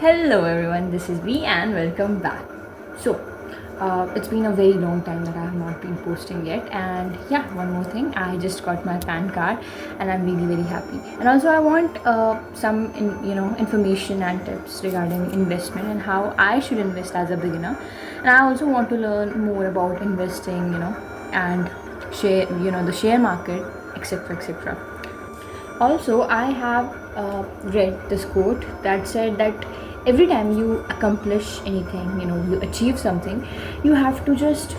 Hello everyone, this is V and welcome back. So, it's been a very long time that I have not been posting yet, and yeah, one more thing, I just got my PAN card and I'm really very happy. And also, I want some information and tips regarding investment and how I should invest as a beginner. And I also want to learn more about investing, and share, the share market, etc. etc. Also, I have read this quote that said that every time you accomplish anything, you achieve something, you have to just,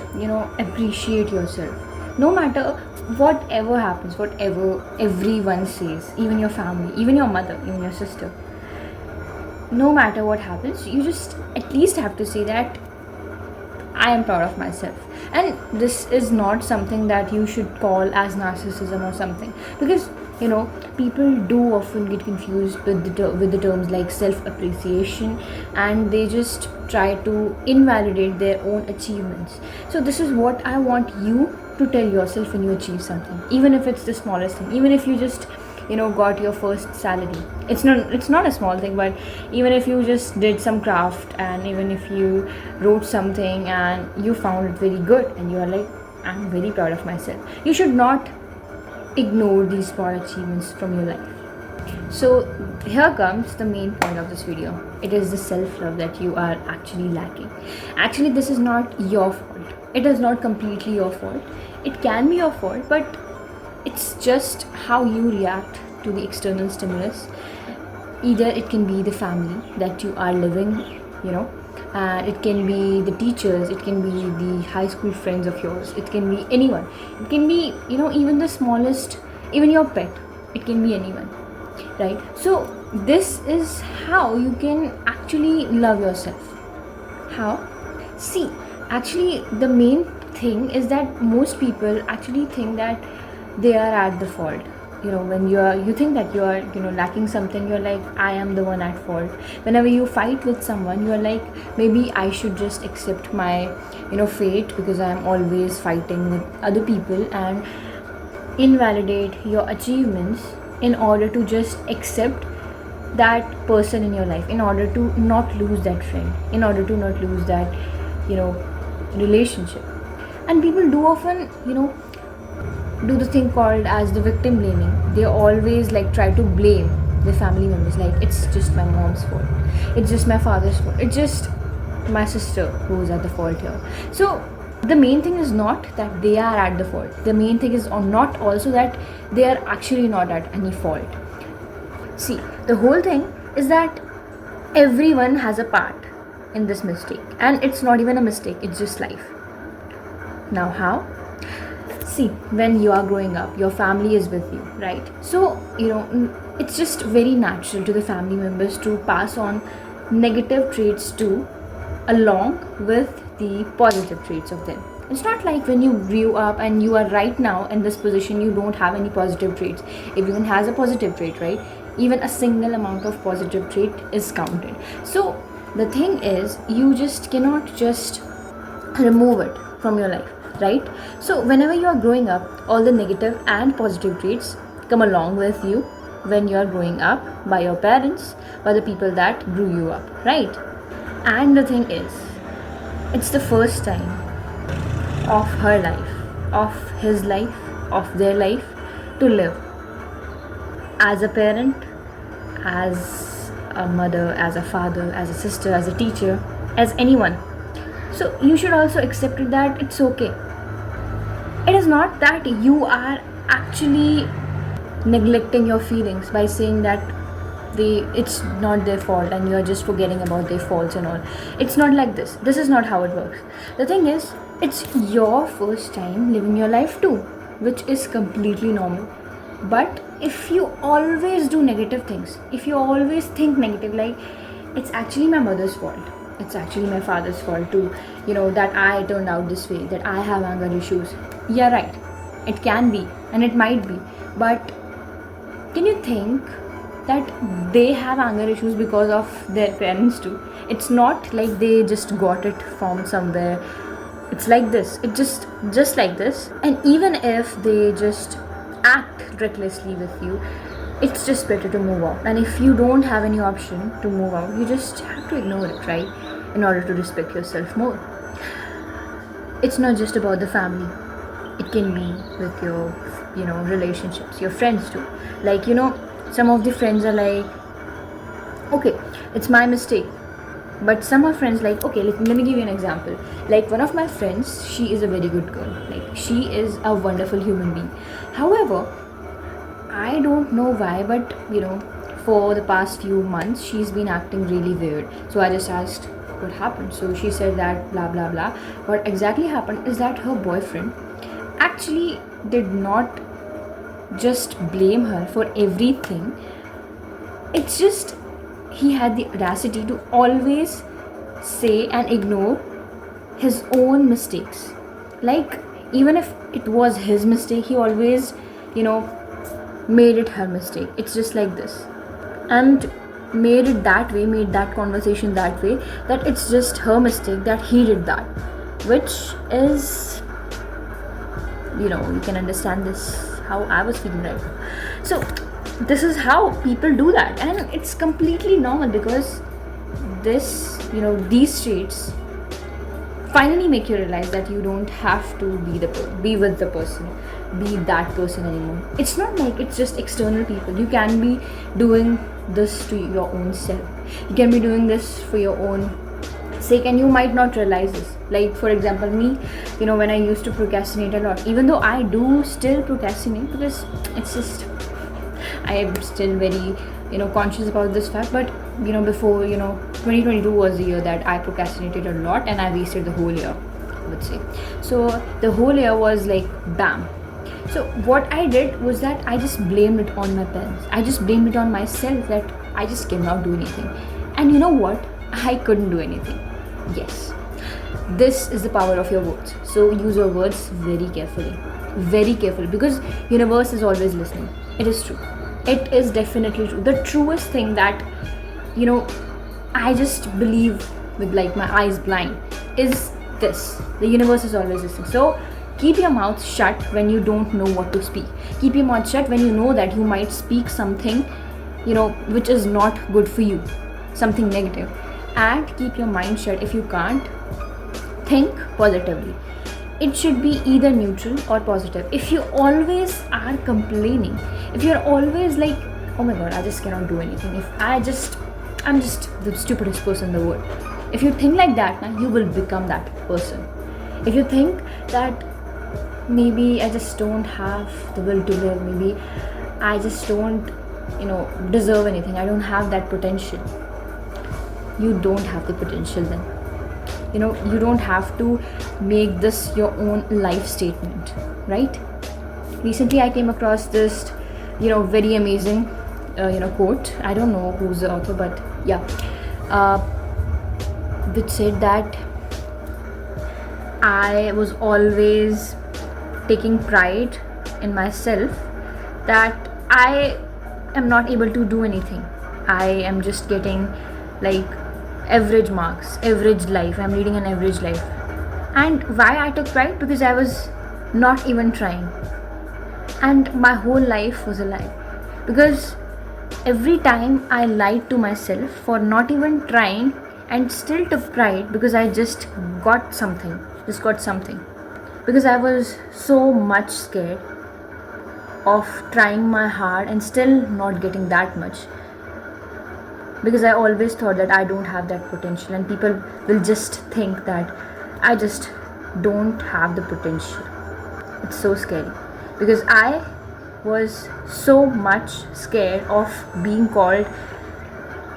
appreciate yourself. No matter whatever happens, whatever everyone says, even your family, even your mother, even your sister, no matter what happens, you just at least have to say that I am proud of myself. And this is not something that you should call as narcissism or something, because people do often get confused with the terms like self appreciation, and they just try to invalidate their own achievements. So this is what I want you to tell yourself when you achieve something, even if it's the smallest thing, even if you just got your first salary. It's not a small thing, but even if you just did some craft, and even if you wrote something and you found it very good and you are like, I'm very proud of myself, you should not ignore these small achievements from your life. So here comes the main point of this video. It is the self-love that you are actually lacking. Actually, this is not your fault. It is not completely your fault. It can be your fault, but it's just how you react to the external stimulus. Either it can be the family that you are living, and it can be the teachers, it can be the high school friends of yours, it can be anyone, it can be even the smallest, even your pet, it can be anyone, right? So this is how you can actually love yourself. How? See, actually the main thing is that most people actually think that they are at the fault. When you think that you are lacking something, you're like, I am the one at fault. Whenever you fight with someone, you're like, maybe I should just accept my fate, because I am always fighting with other people, and invalidate your achievements in order to just accept that person in your life, in order to not lose that friend, in order to not lose that relationship. And people do often do the thing called as the victim blaming. They always like try to blame their family members, like, it's just my mom's fault, it's just my father's fault, it's just my sister who's at the fault here. So the main thing is not that they are at the fault. The main thing is not also that they are actually not at any fault. See, the whole thing is that everyone has a part in this mistake, and it's not even a mistake, it's just life. Now how? See, when you are growing up, your family is with you, right? So it's just very natural to the family members to pass on negative traits too, along with the positive traits of them. It's not like when you grew up and you are right now in this position, you don't have any positive traits. Everyone has a positive trait, right? Even a single amount of positive trait is counted. So the thing is, you just cannot just remove it from your life, right? So whenever you are growing up, all the negative and positive traits come along with you when you are growing up, by your parents, by the people that grew you up, right? And the thing is, it's the first time of her life, of his life, of their life, to live as a parent, as a mother, as a father, as a sister, as a teacher, as anyone. So you should also accept it that it's okay. It is not that you are actually neglecting your feelings by saying that it's not their fault and you are just forgetting about their faults and all. It's not like this. This is not how it works. The thing is, it's your first time living your life too, which is completely normal. But if you always do negative things, if you always think negative, like, it's actually my mother's fault, it's actually my father's fault too, that I turned out this way, that I have anger issues. Yeah, right, it can be and it might be, but can you think that they have anger issues because of their parents too? It's not like they just got it from somewhere. It's like this, it just like this. And even if they just act recklessly with you, it's just better to move out. And if you don't have any option to move out, you just have to ignore it, right? In order to respect yourself more. It's not just about the family. It can be with your, relationships, your friends too. Like, some of the friends are like, okay, it's my mistake. But some of friends like, okay, let me give you an example. Like one of my friends, she is a very good girl. Like she is a wonderful human being. However, I don't know why, but for the past few months, she's been acting really weird. So I just asked what happened. So she said that blah blah blah. What exactly happened is that her boyfriend actually did not just blame her for everything. It's just he had the audacity to always say and ignore his own mistakes. Like even if it was his mistake, he always, made it her mistake. It's just like this. And made it that way, made that conversation that way, that it's just her mistake that he did that. Which is, you can understand this, how I was feeling right now. So this is how people do that, and it's completely normal because this, these traits finally make you realize that you don't have to be with the person, be that person anymore. It's not like it's just external people. You can be doing this to your own self. You can be doing this for your own sake, and you might not realize this. Like for example, me, when I used to procrastinate a lot, even though I do still procrastinate, because it's just I am still very conscious about this fact. But before 2022 was the year that I procrastinated a lot, and I wasted the whole year, I would say. So the whole year was like bam. So what I did was that I just blamed it on my parents. I just blamed it on myself that I just cannot do anything. And you know what? I couldn't do anything. Yes. This is the power of your words. So use your words very carefully. Very carefully, because universe is always listening. It is true. It is definitely true. The truest thing that I just believe with like my eyes blind is this: the universe is always listening. So keep your mouth shut when you don't know what to speak. Keep your mouth shut when you know that you might speak something which is not good for you, something negative. And keep your mind shut if you can't think positively. It should be either neutral or positive. If you always are complaining, if you're always like, oh my god, I just cannot do anything, I'm just the stupidest person in the world. If you think like that, you will become that person. If you think that maybe I just don't have the will to live, maybe I just don't deserve anything, I don't have that potential, you don't have the potential then. You don't have to make this your own life statement, right? Recently I came across this very amazing quote. I don't know who's the author, but yeah, which said that I was always taking pride in myself that I am not able to do anything. I am just getting like average marks, average life. I'm leading an average life. And why I took pride? Because I was not even trying. And my whole life was a lie. Because every time I lied to myself for not even trying and still took pride because I just got something. Because I was so much scared of trying my hard and still not getting that much. Because I always thought that I don't have that potential, and people will just think that I just don't have the potential. It's so scary because I was so much scared of being called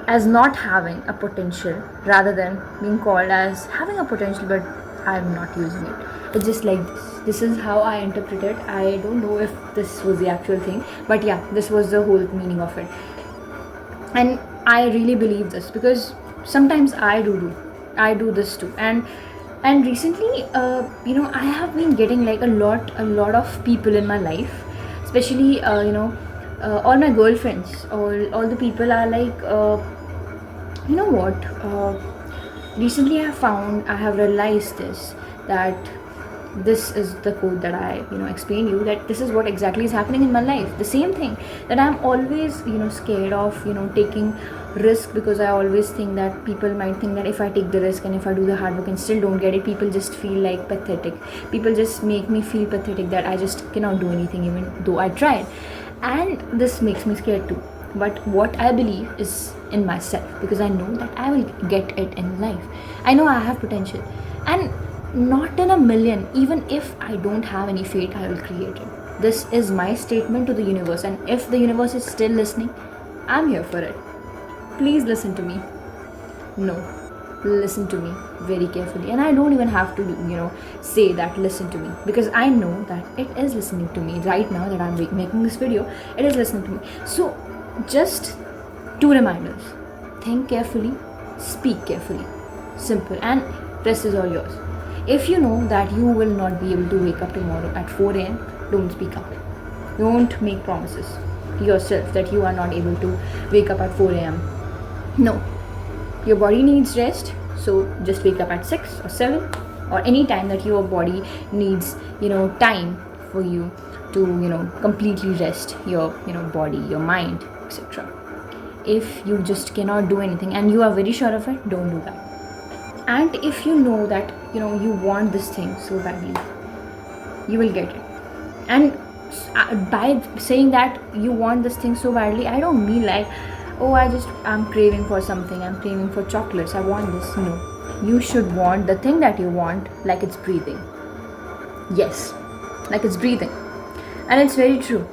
as not having a potential rather than being called as having a potential but I'm not using it. It's just like this is how I interpret it. I don't know if this was the actual thing, but yeah, this was the whole meaning of it. And I really believe this because sometimes I do this too. And recently I have been getting like a lot of people in my life, especially all my girlfriends, all the people are like recently I have realized this, that this is the code that I explained you, that this is what exactly is happening in my life. The same thing, that I'm always scared of taking risk, because I always think that people might think that if I take the risk and if I do the hard work and still don't get it, people just feel like pathetic. People just make me feel pathetic, that I just cannot do anything even though I tried. And this makes me scared too. But what I believe is in myself, because I know that I will get it in life. I know I have potential, and not in a million, even if I don't have any fate, I will create it. This is my statement to the universe, and if the universe is still listening, I'm here for it. Please listen to me. No, listen to me very carefully. And I don't even have to say that listen to me, because I know that it is listening to me right now, that I'm making this video. It is listening to me. So just 2 reminders: think carefully, speak carefully. Simple. And rest is all yours. If you know that you will not be able to wake up tomorrow at 4 a.m., don't speak up. Don't make promises to yourself that you are not able to wake up at 4 a.m. No. Your body needs rest, so just wake up at 6 or 7, or any time that your body needs, time for you to, completely rest your, body, your mind, etc. If you just cannot do anything and you are very sure of it, don't do that. And if you know that you want this thing so badly, you will get it. And by saying that you want this thing so badly, I don't mean like, oh, I'm craving for something, I'm craving for chocolates, I want this. No, you should want the thing that you want like it's breathing. Yes, like it's breathing. And it's very true.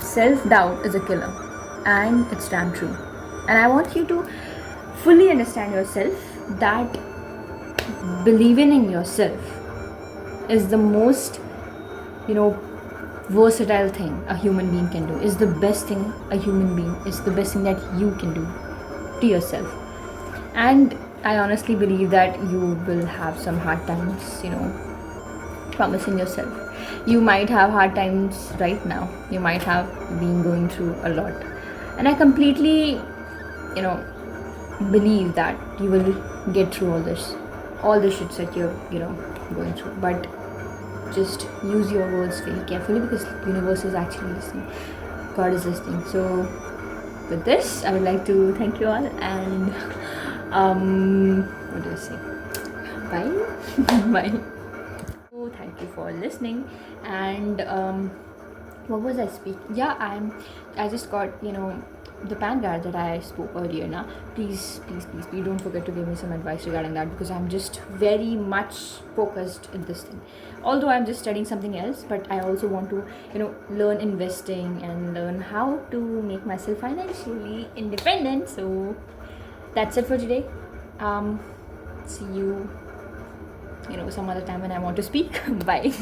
Self-doubt is a killer, and it's damn true. And I want you to fully understand yourself, that believing in yourself is the most versatile thing a human being can do, is the best thing a human being, is the best thing that you can do to yourself. And I honestly believe that you will have some hard times promising yourself. You might have hard times right now, you might have been going through a lot, and I completely believe that you will get through all the shits that you're going through. But just use your words very carefully, because the universe is actually listening, God is listening. So with this, I would like to thank you all, and what do I say, bye. Bye. So thank you for listening. And what was I speaking? I just got the PAN card that I spoke earlier. Now please don't forget to give me some advice regarding that, because I'm just very much focused in this thing. Although I'm just studying something else, but I also want to learn investing and learn how to make myself financially independent. So that's it for today. See you some other time when I want to speak. Bye.